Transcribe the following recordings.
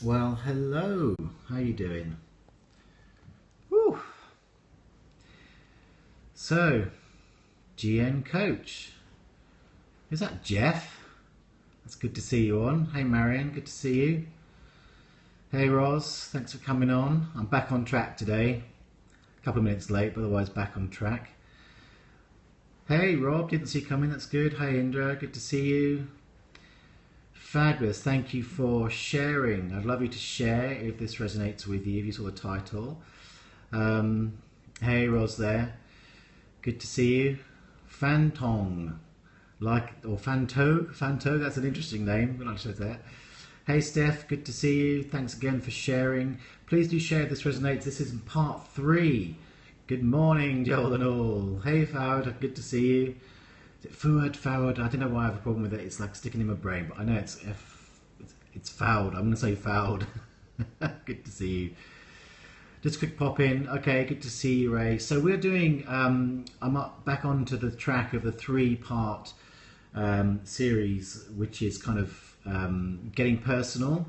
Well, hello. How you doing? Whew. So, GN Coach. Is that Jeff? That's good to see you on. Hey Marion, good to see you. Hey Roz, thanks for coming on. I'm back on track today. A couple of minutes late, but otherwise back on track. Hey Rob, didn't see you coming, that's good. Hey Indra, good to see you. Fabulous, thank you for sharing. I'd love you to share if this resonates with you, if you saw the title. Hey Roz there, good to see you. Fantong, or Fanto, that's an interesting name, I'm not sure that. Hey Steph, good to see you, thanks again for sharing. Please do share if this resonates. This is part 3. Good morning, Joel and all. Hey Fowd, good to see you. Is it Fowd? I don't know why I have a problem with it. It's like sticking in my brain, but I know it's Fowd. I'm going to say Fowd. Good to see you. Just a quick pop in. Okay, good to see you, Ray. So we're doing, I'm back onto the track of the 3-part series, which is kind of getting personal.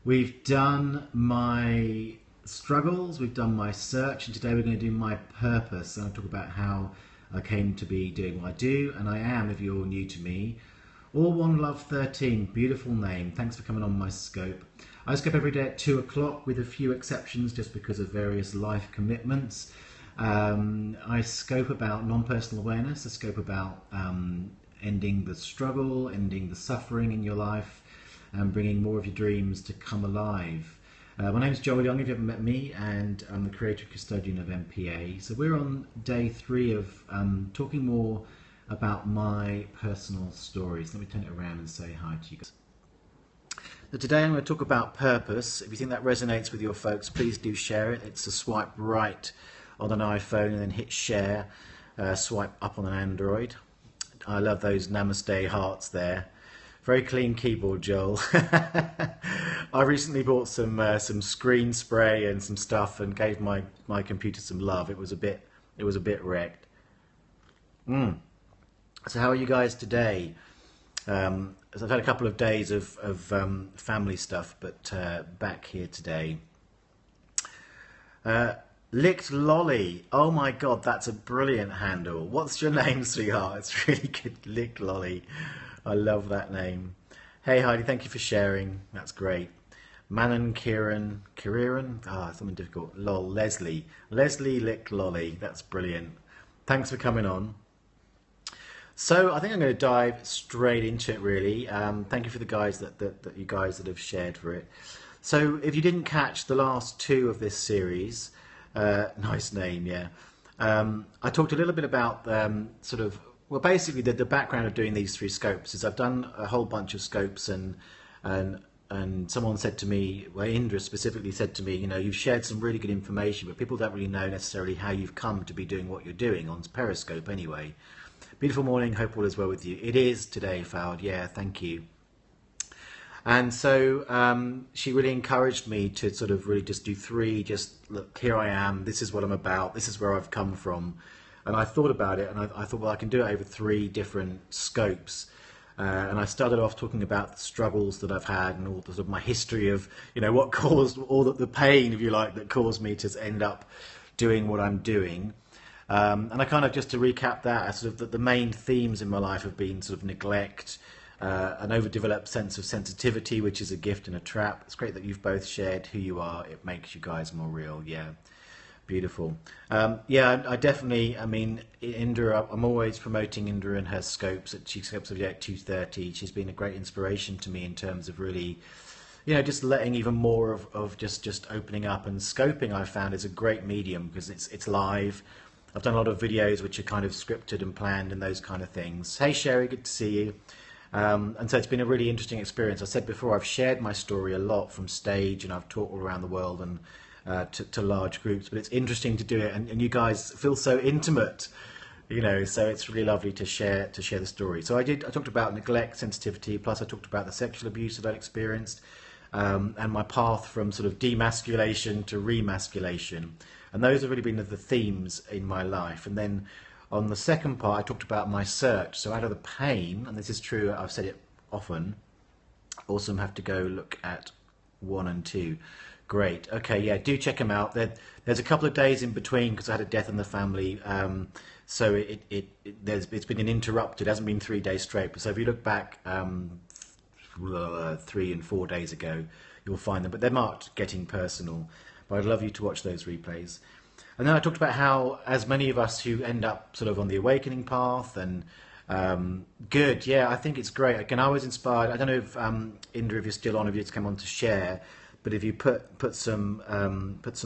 We've done my struggles, we've done my search, and today we're going to do my purpose. And I'll talk about how I came to be doing what I do, and I am, if you're new to me. All One Love 13, beautiful name. Thanks for coming on my scope. I scope every day at 2 o'clock with a few exceptions just because of various life commitments. I scope about non-personal awareness. I scope about ending the struggle, ending the suffering in your life, and bringing more of your dreams to come alive. My name is Joel Young, if you haven't met me, and I'm the creator and custodian of MPA. So we're on day 3 of talking more about my personal stories. Let me turn it around and say hi to you guys. So today I'm going to talk about purpose. If you think that resonates with your folks, please do share it. It's a swipe right on an iPhone and then hit share, swipe up on an Android. I love those namaste hearts there. Very clean keyboard, Joel. I recently bought some screen spray and some stuff and gave my computer some love. It was a bit wrecked. So how are you guys today? I've had a couple of days of family stuff, but back here today. Licked Lolly. Oh my God, that's a brilliant handle. What's your name, sweetheart? It's really good. Licked Lolly. I love that name. Hey Heidi, thank you for sharing. That's great. Manon, Kieran, something difficult. Lol, Leslie Licked Lolly. That's brilliant. Thanks for coming on. So I think I'm going to dive straight into it, really. Thank you for the guys you guys that have shared for it. So if you didn't catch the last 2 of this series, nice name, yeah. I talked a little bit about well, basically the background of doing these 3 scopes is I've done a whole bunch of scopes, and someone said to me, well, Indra specifically said to me, you know, you've shared some really good information, but people don't really know necessarily how you've come to be doing what you're doing on Periscope anyway. Beautiful morning, hope all is well with you. It is today, Fowd, yeah, thank you. And so she really encouraged me to sort of really just do 3, just look, here I am, this is what I'm about, this is where I've come from. And I thought about it, and I thought, well, I can do it over 3 different scopes. And I started off talking about the struggles that I've had and all the sort of my history of, you know, what caused all the pain, if you like, that caused me to end up doing what I'm doing. And I kind of, just to recap that, sort of the main themes in my life have been sort of neglect, an overdeveloped sense of sensitivity, which is a gift and a trap. It's great that you've both shared who you are. It makes you guys more real, yeah. Beautiful. Yeah, I definitely, I mean, Indra, I'm always promoting Indra and her scopes. She scopes every day at 2:30. She's been a great inspiration to me in terms of really, you know, just letting even more of just opening up. And scoping, I've found, is a great medium because it's live. I've done a lot of videos which are kind of scripted and planned and those kind of things. Hey Sherry, good to see you. And so it's been a really interesting experience. I said before, I've shared my story a lot from stage, and I've taught all around the world and to large groups, but it's interesting to do it, and you guys feel so intimate, you know, so it's really lovely to share the story. So I talked about neglect, sensitivity, plus I talked about the sexual abuse that I'd experienced, and my path from sort of demasculation to remasculation, and those have really been the themes in my life. And then on the second part I talked about my search. So out of the pain, and this is true, I've said it often, also have to go look at 1 and 2. Great. Okay, yeah, do check them out. There's a couple of days in between because I had a death in the family. So it's been an interrupted. It hasn't been 3 days straight. So if you look back 3 and 4 days ago, you'll find them. But they're marked getting personal. But I'd love you to watch those replays. And then I talked about how, as many of us who end up sort of on the awakening path and good, yeah, I think it's great. Again, I was inspired. I don't know if Indra, if you're still on, if you just come on to share, but if you put some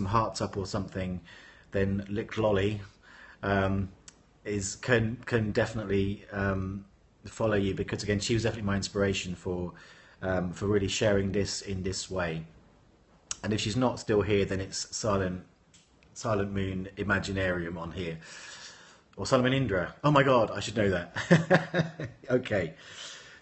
hearts up or something, then Lick Lolly can definitely follow you, because again, she was definitely my inspiration for really sharing this in this way. And if she's not still here, then it's Silent Moon Imaginarium on here. Or Solomon Indra. Oh my God, I should know that. Okay.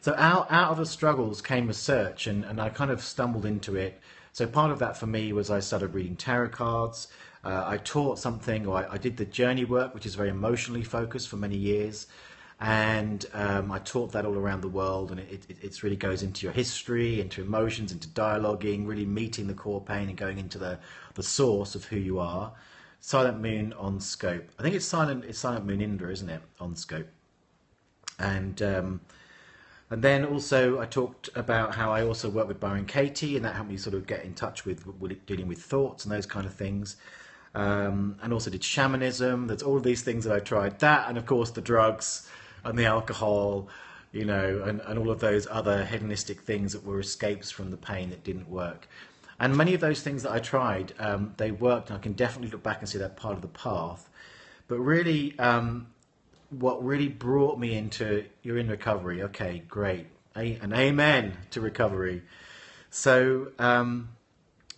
So out of the struggles came a search, and I kind of stumbled into it. So part of that for me was I started reading tarot cards. I taught something, or I did the journey work, which is very emotionally focused, for many years. And I taught that all around the world, and it really goes into your history, into emotions, into dialoguing, really meeting the core pain and going into the source of who you are. Silent Moon on Scope. I think it's Silent Moon Indra, isn't it, on Scope? And then also I talked about how I also work with Byron Katie, and that helped me sort of get in touch with dealing with thoughts and those kind of things. And also did shamanism. There's all of these things that I tried. That, and of course the drugs and the alcohol, you know, and all of those other hedonistic things that were escapes from the pain that didn't work. And many of those things that I tried, they worked, and I can definitely look back and see that part of the path. But really, what really brought me into you're in recovery. Okay, great. And amen to recovery. So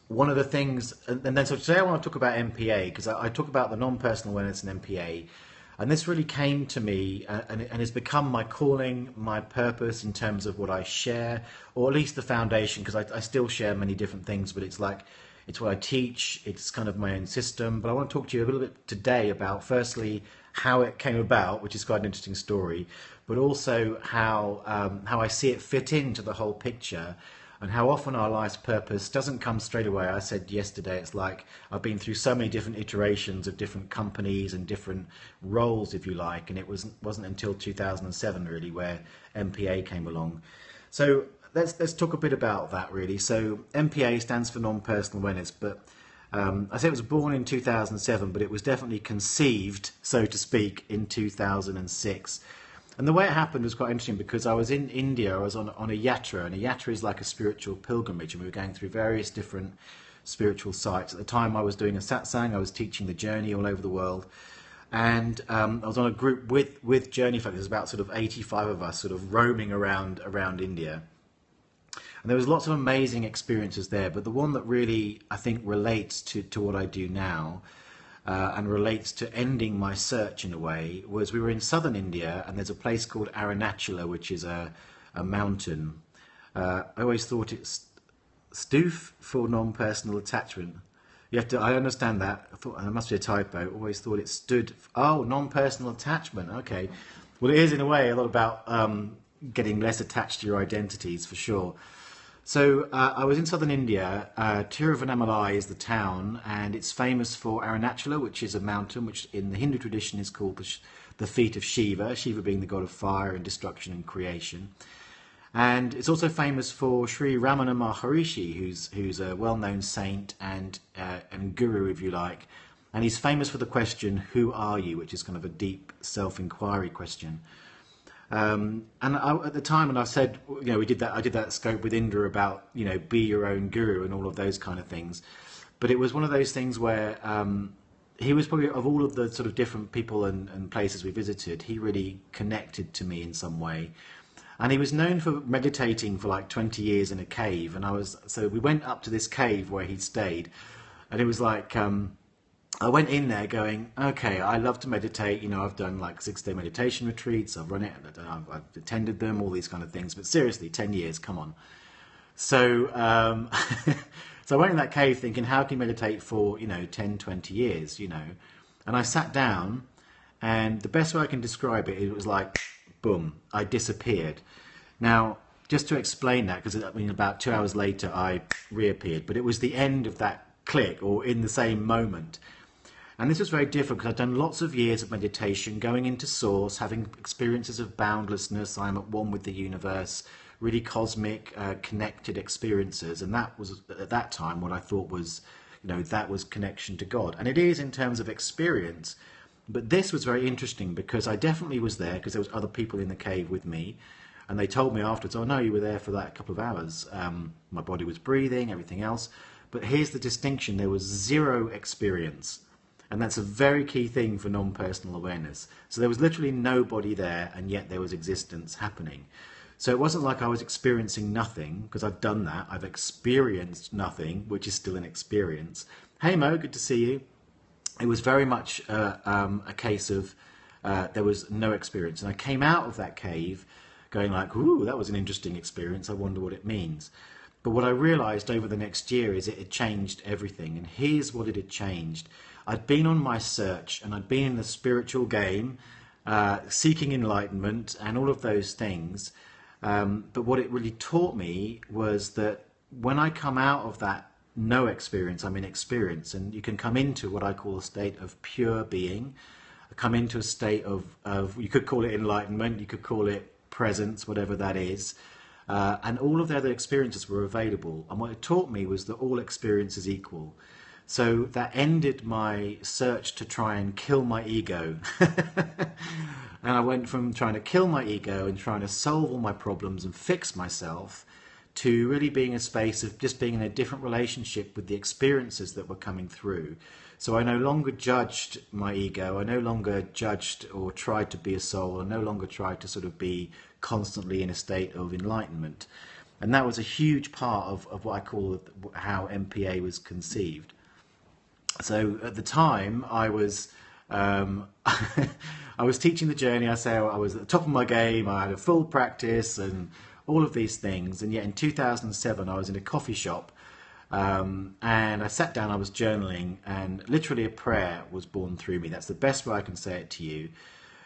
one of the things, and then so today I want to talk about MPA, because I talk about the non-personal awareness and MPA. And this really came to me and has become my calling, my purpose in terms of what I share, or at least the foundation, because I still share many different things, but it's like, it's what I teach, it's kind of my own system. But I want to talk to you a little bit today about, firstly, how it came about, which is quite an interesting story, but also how I see it fit into the whole picture, and how often our life's purpose doesn't come straight away. I said yesterday, it's like I've been through so many different iterations of different companies and different roles, if you like, and it wasn't until 2007 really where MPA came along. So let's talk a bit about that really. So MPA stands for non-personal awareness, but I say it was born in 2007, but it was definitely conceived, so to speak, in 2006. And the way it happened was quite interesting, because I was in India, I was on a yatra, and a yatra is like a spiritual pilgrimage, and we were going through various different spiritual sites. At the time I was doing a satsang, I was teaching the journey all over the world, and I was on a group with journey folk. There's about sort of 85 of us sort of roaming around India. And there was lots of amazing experiences there, but the one that really, I think, relates to what I do now, and relates to ending my search in a way, was we were in southern India, and there's a place called Arunachala, which is a mountain. I always thought it's stoof for non-personal attachment. You have to, I understand that. I thought there must be a typo. Always thought it stood, non-personal attachment. Okay. Well, it is in a way a lot about getting less attached to your identities, for sure. So I was in southern India. Tiruvannamalai is the town, and it's famous for Arunachala, which is a mountain which in the Hindu tradition is called the feet of Shiva, Shiva being the god of fire and destruction and creation. And it's also famous for Sri Ramana Maharishi, who's a well-known saint and guru, if you like. And he's famous for the question, who are you? Which is kind of a deep self-inquiry question. And at the time, and I said, you know, I did that scope with Indra about, you know, be your own guru and all of those kind of things. But it was one of those things where he was probably, of all of the sort of different people and places we visited, he really connected to me in some way. And he was known for meditating for like 20 years in a cave. And so we went up to this cave where he'd stayed, and it was like, I went in there going, okay, I love to meditate. You know, I've done like 6-day meditation retreats. I've run it. I've attended them, all these kind of things. But seriously, 10 years, come on. So, so I went in that cave thinking, how can you meditate for, 10, 20 years, And I sat down, and the best way I can describe it, it was like, boom, I disappeared. Now, just to explain that, because I mean, about 2 hours later, I reappeared, but it was the end of that click, or in the same moment. And this was very different because I'd done lots of years of meditation, going into source, having experiences of boundlessness. I'm at one with the universe, really cosmic, connected experiences. And that was, at that time, what I thought was, that was connection to God. And it is in terms of experience. But this was very interesting because I definitely was there because there was other people in the cave with me. And they told me afterwards, oh no, you were there for that couple of hours. My body was breathing, everything else. But here's the distinction. There was zero experience. And that's a very key thing for non-personal awareness. So there was literally nobody there, and yet there was existence happening. So it wasn't like I was experiencing nothing, because I've done that. I've experienced nothing, which is still an experience. Hey Mo, good to see you. It was very much a case of there was no experience. And I came out of that cave going like, ooh, that was an interesting experience. I wonder what it means. But what I realized over the next year is it had changed everything. And here's what it had changed. I'd been on my search, and I'd been in the spiritual game, seeking enlightenment and all of those things. But what it really taught me was that when I come out of that no experience, I'm in experience, and you can come into what I call a state of pure being, come into a state of you could call it enlightenment, you could call it presence, whatever that is. And all of the other experiences were available. And what it taught me was that all experience is equal. So that ended my search to try and kill my ego. And I went from trying to kill my ego and trying to solve all my problems and fix myself to really being a space of just being in a different relationship with the experiences that were coming through. So I no longer judged my ego. I no longer judged or tried to be a soul. I no longer tried to sort of be constantly in a state of enlightenment. And that was a huge part of what I call how MPA was conceived. So at the time, I was I was teaching the journey. I say I was at the top of my game. I had a full practice and all of these things. And yet in 2007, I was in a coffee shop, and I sat down. I was journaling, and literally a prayer was born through me. That's the best way I can say it to you.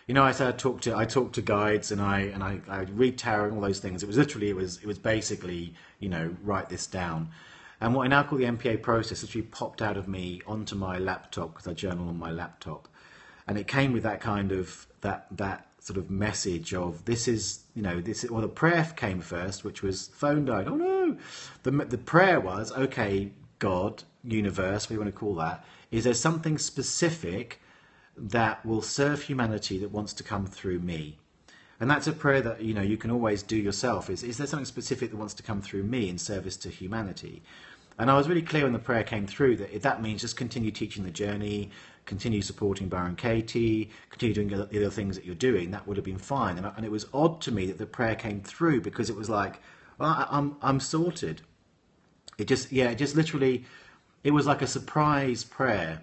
I said I talk to guides, and I read tarot and all those things. It was basically write this down. And what I now call the MPA process literally popped out of me onto my laptop, because I journal on my laptop. And it came with that kind of, that sort of message of this is, well, the prayer came first, which was phone died. Oh no! The prayer was, okay, God, universe, what you want to call that, is there something specific that will serve humanity that wants to come through me? And that's a prayer that you can always do yourself. Is there something specific that wants to come through me in service to humanity? And I was really clear when the prayer came through that if that means just continue teaching the journey, continue supporting Baron Katie, continue doing the other things that you're doing, that would have been fine. And it was odd to me that the prayer came through, because it was like, well, I'm sorted. It just literally, it was like a surprise prayer.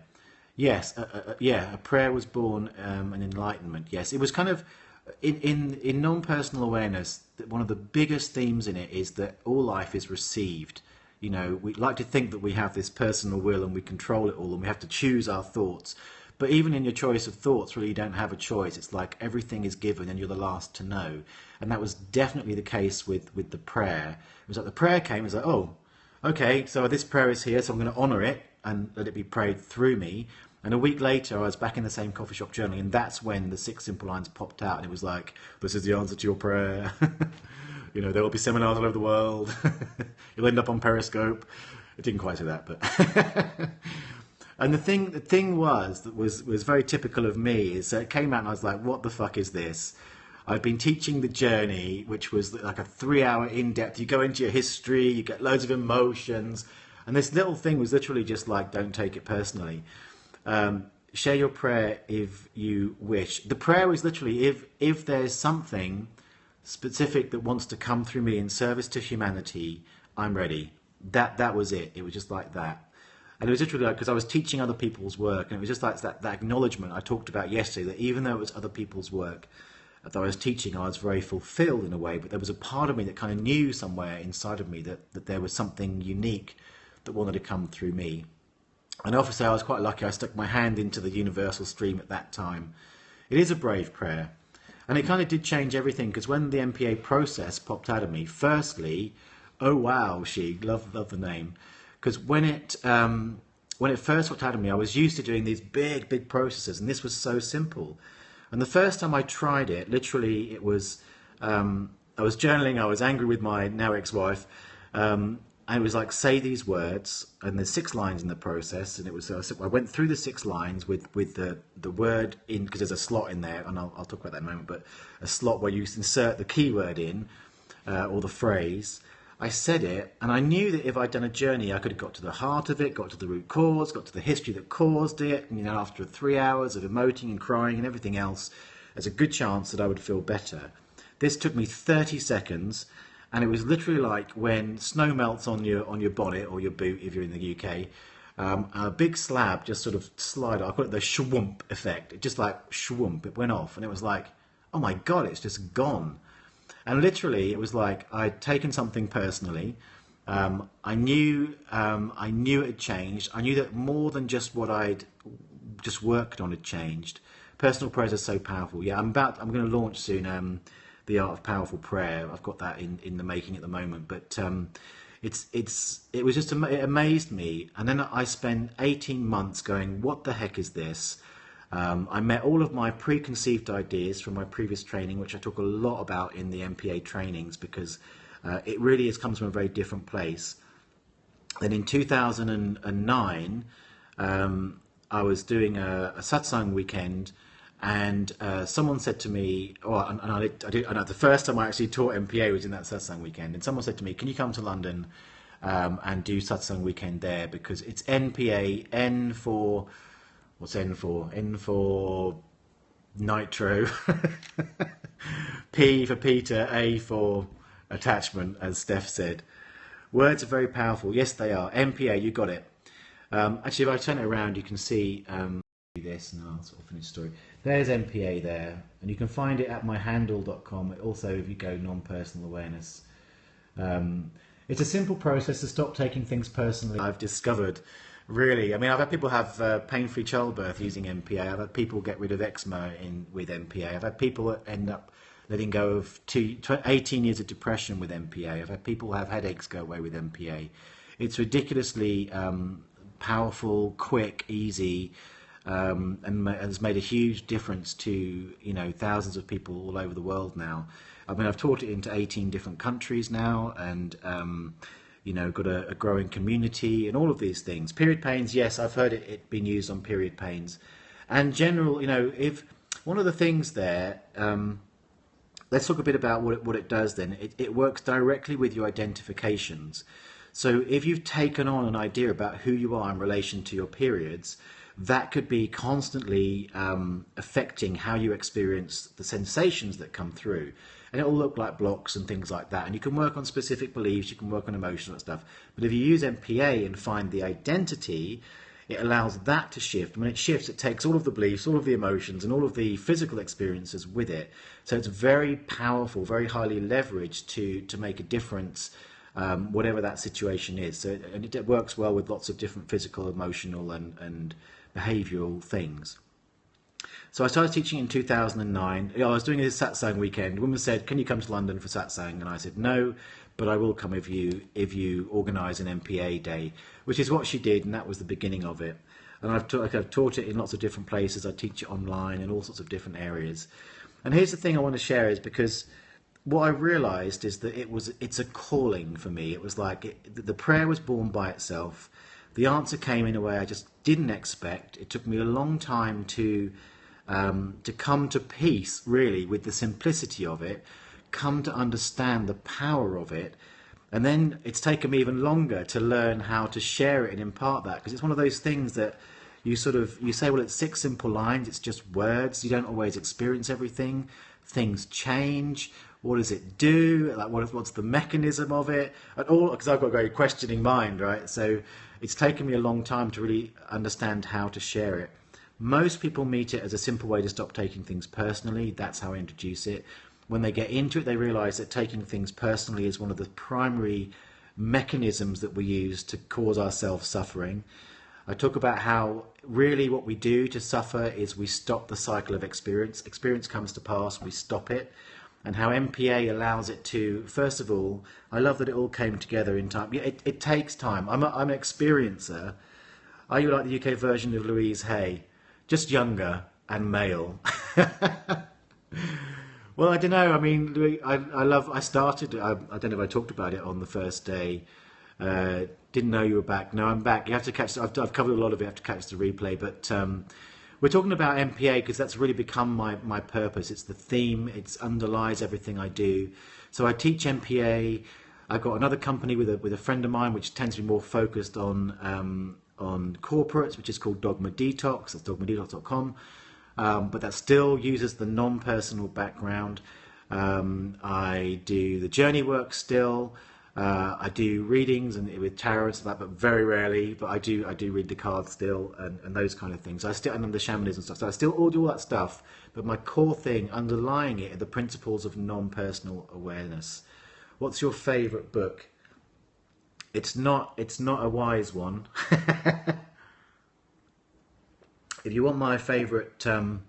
Yes, a prayer was born, an enlightenment. Yes, it was kind of. In non-personal awareness, one of the biggest themes in it is that all life is received. We like to think that we have this personal will and we control it all and we have to choose our thoughts. But even in your choice of thoughts, really you don't have a choice. It's like everything is given and you're the last to know. And that was definitely the case with the prayer. It was like the prayer came, it was like, oh, okay, so this prayer is here, so I'm going to honour it and let it be prayed through me. And a week later, I was back in the same coffee shop journaling, and that's when the 6 simple lines popped out. And it was like, this is the answer to your prayer. There will be seminars all over the world. You'll end up on Periscope. It didn't quite say that, but... And the thing was very typical of me, is that it came out and I was like, what the fuck is this? I've been teaching the journey, which was like a 3-hour in-depth. You go into your history, you get loads of emotions. And this little thing was literally just like, don't take it personally. Share your prayer if you wish. The prayer was literally, if there's something specific that wants to come through me in service to humanity, I'm ready. That was it. It was just like that. And it was literally like, because I was teaching other people's work, and it was just like that acknowledgement I talked about yesterday, that even though it was other people's work that I was teaching, I was very fulfilled in a way, but there was a part of me that kind of knew somewhere inside of me that there was something unique that wanted to come through me. And I often say I was quite lucky. I stuck my hand into the universal stream at that time. It is a brave prayer. And it kind of did change everything, because when the MPA process popped out of me, firstly, oh wow, love the name, because when it first popped out of me, I was used to doing these big processes, and this was so simple. And the first time I tried it, literally, it was I was journaling. I was angry with my now ex-wife. And it was like, say these words, and there's 6 lines in the process, and it was I went through the 6 lines with the word in, because there's a slot in there, and I'll talk about that in a moment, but a slot where you insert the keyword in, or the phrase. I said it, and I knew that if I'd done a journey, I could have got to the heart of it, got to the root cause, got to the history that caused it, and after 3 hours of emoting and crying and everything else, there's a good chance that I would feel better. This took me 30 seconds. And it was literally like when snow melts on your bonnet or your boot if you're in the UK, a big slab just sort of slide. I call it the shwump effect. It just like shwump, it went off, and it was like, oh my God, it's just gone. And literally, it was like I'd taken something personally. I knew it had changed. I knew that more than just what I'd just worked on had changed. Personal prayers are so powerful. Yeah, I'm going to launch soon. The Art of Powerful Prayer. I've got that in the making at the moment, but it was just it amazed me. And then I spent 18 months going, what the heck is this? I met all of my preconceived ideas from my previous training, which I talk a lot about in the MPA trainings, because it really comes from a very different place. Then in 2009, I was doing a satsang weekend. And someone said to me, the first time I actually taught MPA was in that satsang weekend. And someone said to me, can you come to London and do satsang weekend there? Because it's NPA, N for, what's N for? N for nitro, P for Peter, A for attachment, as Steph said. Words are very powerful. Yes, they are. MPA, you got it. Actually, if I turn it around, you can see this, and I'll sort of finish the story. There's MPA there, and you can find it at myhandle.com. Also, if you go non-personal awareness, it's a simple process to stop taking things personally. I've discovered, really, I've had people have pain-free childbirth using MPA. I've had people get rid of eczema with MPA. I've had people end up letting go of 18 years of depression with MPA. I've had people have headaches go away with MPA. It's ridiculously powerful, quick, easy. And has made a huge difference to thousands of people all over the world now. I've taught it into 18 different countries now, and got a growing community and all of these things. Period pains, yes, I've heard it being used on period pains, and general. If one of the things there, let's talk a bit about what it does. Then it works directly with your identifications. So if you've taken on an idea about who you are in relation to your periods, that could be constantly affecting how you experience the sensations that come through. And it will look like blocks and things like that. And you can work on specific beliefs, you can work on emotional stuff. But if you use MPA and find the identity, it allows that to shift. When it shifts, it takes all of the beliefs, all of the emotions, and all of the physical experiences with it. So it's very powerful, very highly leveraged to make a difference, whatever that situation is. So it works well with lots of different physical, emotional, and behavioural things. So I started teaching in 2009. I was doing a satsang weekend. A woman said, can you come to London for satsang? And I said, no, but I will come if you organise an MPA day, which is what she did, and that was the beginning of it. And I've taught it in lots of different places. I teach it online in all sorts of different areas. And here's the thing I want to share is, because what I realised is that it's a calling for me. It was like the prayer was born by itself. The answer came in a way I just didn't expect. It took me a long time to come to peace, really, with the simplicity of it, come to understand the power of it. And then it's taken me even longer to learn how to share it and impart that, because it's one of those things that you say, well, it's 6 simple lines, it's just words. You don't always experience everything. Things change. What does it do? Like, what's the mechanism of it? And all, because I've got a very questioning mind, right? So it's taken me a long time to really understand how to share it. Most people meet it as a simple way to stop taking things personally. That's how I introduce it. When they get into it, they realize that taking things personally is one of the primary mechanisms that we use to cause ourselves suffering. I talk about how really what we do to suffer is we stop the cycle of experience. Experience comes to pass, we stop it. And how MPA allows it to, first of all, I love that it all came together in time. Yeah, it takes time. I'm an experiencer. Are you like the UK version of Louise Hay? Just younger and male. Well, I don't know. I mean, I started, I don't know if I talked about it on the first day. Didn't know you were back. No, I'm back. You have to catch, I've covered a lot of it. You have to catch the replay. But we're talking about MPA because that's really become my purpose. It's the theme. It underlies everything I do. So I teach MPA. I've got another company with a friend of mine, which tends to be more focused on corporates, which is called Dogma Detox. That's dogmadetox.com. But that still uses the non-personal background. I do the journey work still. I do readings and with tarot and stuff like that, but very rarely. But I do read the cards still and those kind of things. I still and the shamanism stuff. So I still all do all that stuff. But my core thing underlying it are the principles of non-personal awareness. What's your favourite book? It's not a wise one. If you want my favourite, I'm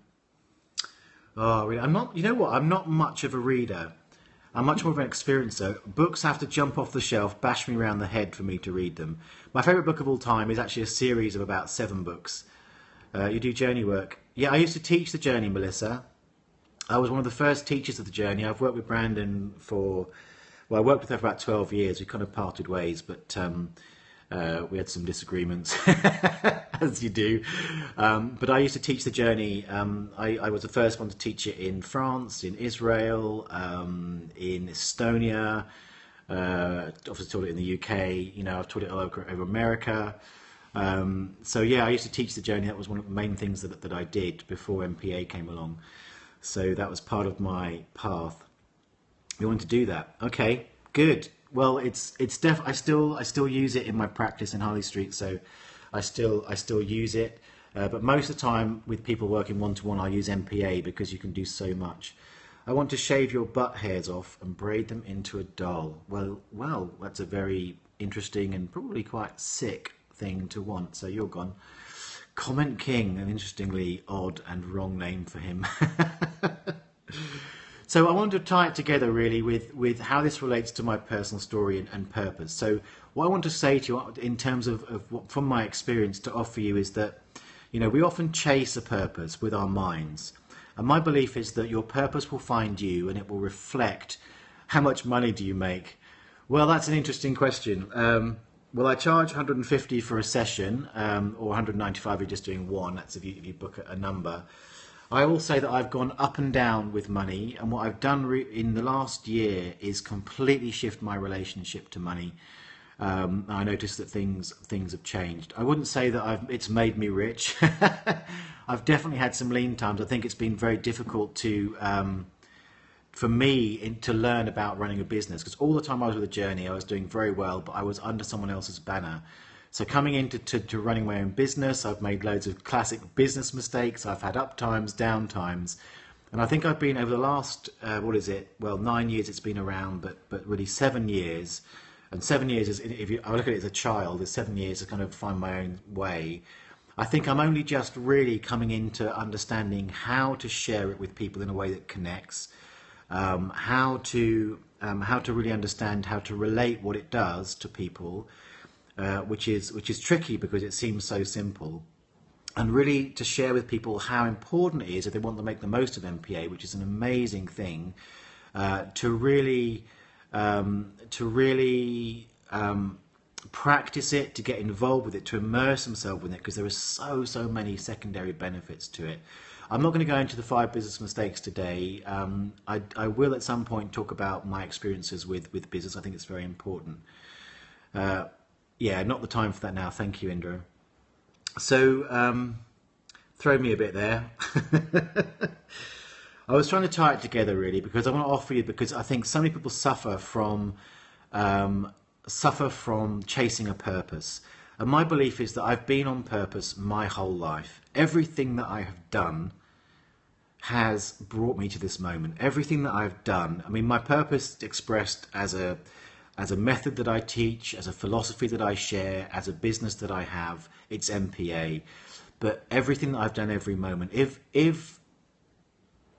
not. You know what? I'm not much of a reader. I'm much more of an experiencer. Books have to jump off the shelf, bash me around the head for me to read them. My favourite book of all time is actually a series of about 7 books. You do journey work. Yeah, I used to teach the journey, Melissa. I was one of the first teachers of the journey. I've worked with Brandon I worked with her for about 12 years. We kind of parted ways, but we had some disagreements, as you do. But I used to teach the journey. I was the first one to teach it in France, in Israel, in Estonia. Obviously taught it in the UK. You know, I've taught it all over America. So yeah, I used to teach the journey. That was one of the main things that I did before MPA came along. So that was part of my path. You want to do that? Okay, good. Well, it's I still use it in my practice in Harley Street, so I still use it. But most of the time with people working one-to-one, I use MPA because you can do so much. I want to shave your butt hairs off and braid them into a doll. Well, that's a very interesting and probably quite sick thing to want. So you're gone. Comment King, an interestingly odd and wrong name for him. So I want to tie it together really with how this relates to my personal story and purpose. So what I want to say to you in terms of what, from my experience to offer you is that, you know, we often chase a purpose with our minds. And my belief is that your purpose will find you and it will reflect how much money do you make. Well, that's an interesting question. Well, I charge 150 for a session or 195 if you're just doing one. That's if you book a number. I will say that I've gone up and down with money, and what I've done in the last year is completely shift my relationship to money. I noticed that things have changed. I wouldn't say that it's made me rich. I've definitely had some lean times. I think it's been very difficult for me to learn about running a business, because all the time I was with a journey, I was doing very well, but I was under someone else's banner. So coming into running my own business, I've made loads of classic business mistakes. I've had up times, down times. And I think I've been over the last, 9 years it's been around, but really 7 years. And 7 years is, I look at it as a child, is 7 years to kind of find my own way. I think I'm only just really coming into understanding how to share it with people in a way that connects, how to really understand how to relate what it does to people, which is tricky because it seems so simple, and really to share with people how important it is if they want to make the most of MPA, which is an amazing thing, to really practice it, to get involved with it, to immerse themselves with it, because there are so many secondary benefits to it. I'm not going to go into the 5 business mistakes today. I will at some point talk about my experiences with business. I think it's very important. Yeah, not the time for that now. Thank you, Indra. So, throw me a bit there. I was trying to tie it together really because I want to offer you, because I think so many people suffer from chasing a purpose. And my belief is that I've been on purpose my whole life. Everything that I have done has brought me to this moment. Everything that I've done, I mean, my purpose expressed as as a method that I teach, as a philosophy that I share, as a business that I have, it's MPA. But everything that I've done every moment, if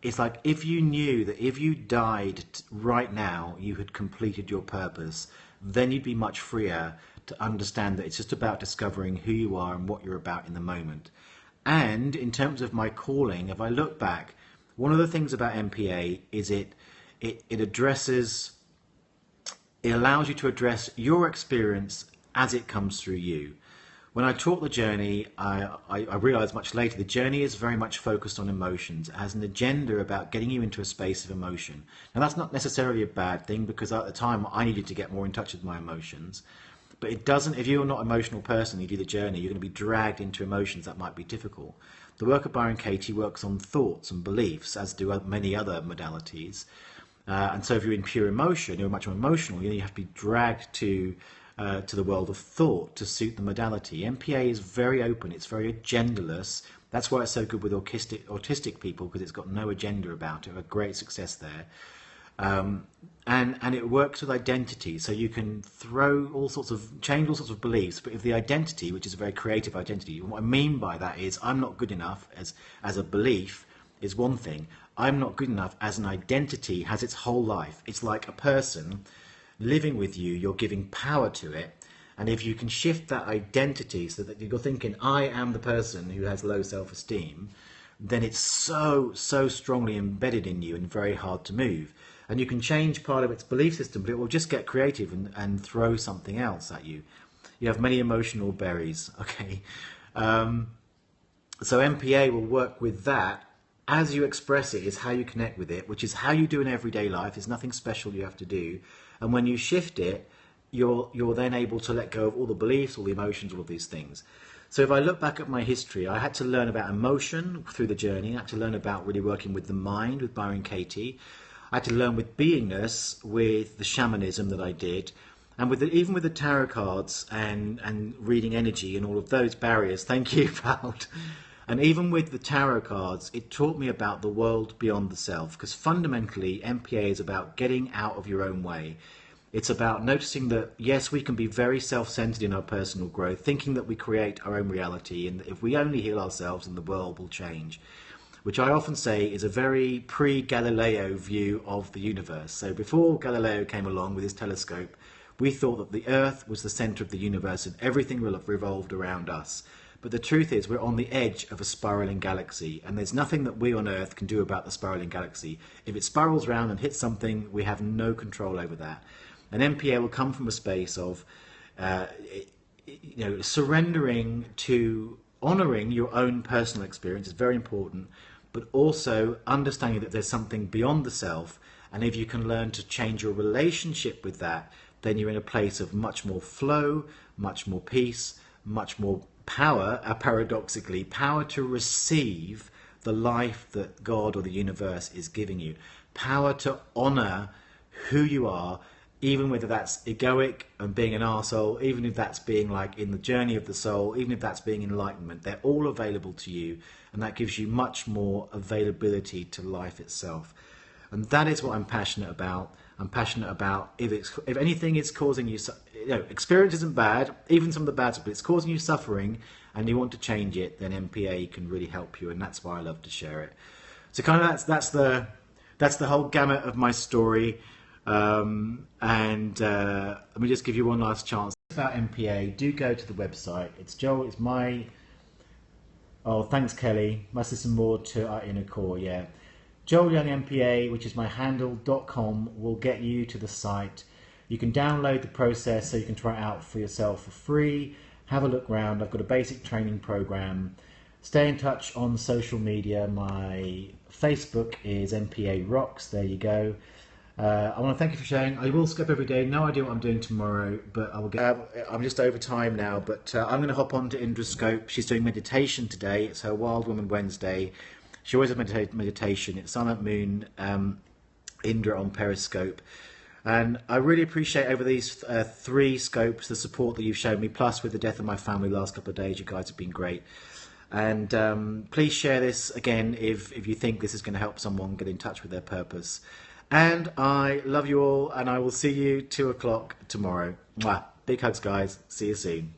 it's like if you knew that if you died right now, you had completed your purpose, then you'd be much freer to understand that it's just about discovering who you are and what you're about in the moment. And in terms of my calling, if I look back, one of the things about MPA is it addresses, it allows you to address your experience as it comes through you. When I taught the journey, I realized much later the journey is very much focused on emotions. It has an agenda about getting you into a space of emotion. Now that's not necessarily a bad thing, because at the time I needed to get more in touch with my emotions. But it doesn't, if you're not an emotional person, you do the journey, you're going to be dragged into emotions that might be difficult. The work of Byron Katie works on thoughts and beliefs, as do many other modalities. And so if you're in pure emotion, you're much more emotional, you have to be dragged to the world of thought to suit the modality. MPA is very open, it's very agendaless. That's why it's so good with autistic people, because it's got no agenda about it. A great success there. And it works with identity, so you can change all sorts of beliefs, but if the identity, which is a very creative identity, what I mean by that is I'm not good enough as a belief is one thing. I'm not good enough as an identity has its whole life. It's like a person living with you, you're giving power to it, and if you can shift that identity so that you're thinking I am the person who has low self-esteem, then it's so strongly embedded in you and very hard to move. And you can change part of its belief system, but it will just get creative and throw something else at you. You have many emotional berries, okay? So MPA will work with that. As you express it is how you connect with it, which is how you do in everyday life. There's nothing special you have to do. And when you shift it, you're then able to let go of all the beliefs, all the emotions, all of these things. So if I look back at my history, I had to learn about emotion through the journey. I had to learn about really working with the mind with Byron Katie. I had to learn with beingness with the shamanism that I did, and even with the tarot cards and reading energy and all of those barriers. Thank you, Val. And even with the tarot cards, it taught me about the world beyond the self, because fundamentally MPA is about getting out of your own way. It's about noticing that, yes, we can be very self-centered in our personal growth, thinking that we create our own reality, and that if we only heal ourselves, then the world will change, which I often say is a very pre-Galileo view of the universe. So before Galileo came along with his telescope, we thought that the Earth was the center of the universe and everything revolved around us. But the truth is we're on the edge of a spiraling galaxy, and there's nothing that we on Earth can do about the spiraling galaxy. If it spirals around and hits something, we have no control over that. And MPA will come from a space of surrendering to honouring your own personal experience is very important, but also understanding that there's something beyond the self, and if you can learn to change your relationship with that, then you're in a place of much more flow, much more peace, much more power, paradoxically, power to receive the life that God or the universe is giving you, power to honour who you are, even whether that's egoic and being an arsehole, even if that's being like in the journey of the soul, even if that's being enlightenment, they're all available to you, and that gives you much more availability to life itself. And that is what I'm passionate about. I'm passionate about if anything is causing you, experience isn't bad, even some of the bad stuff, but it's causing you suffering and you want to change it, then MPA can really help you, and that's why I love to share it. So kind of that's the whole gamut of my story. Let me just give you one last chance about MPA. Do go to the website. Oh, thanks, Kelly. Must listen more to our inner core. Yeah, Joel Young MPA, which is my handle.com, will get you to the site. You can download the process so you can try it out for yourself for free. Have a look around. I've got a basic training program. Stay in touch on social media. My Facebook is MPA Rocks. There you go. I want to thank you for sharing. I will skip every day. No idea what I'm doing tomorrow, but I will get. I'm just over time now, but I'm going to hop on to Periscope. She's doing meditation today. It's her Wild Woman Wednesday. She always has meditation. It's Silent Moon, Indra on Periscope. And I really appreciate over these 3 scopes the support that you've shown me, plus with the death of my family the last couple of days. You guys have been great. And please share this again if you think this is going to help someone get in touch with their purpose. And I love you all, and I will see you 2 o'clock tomorrow. Mwah. Big hugs, guys. See you soon.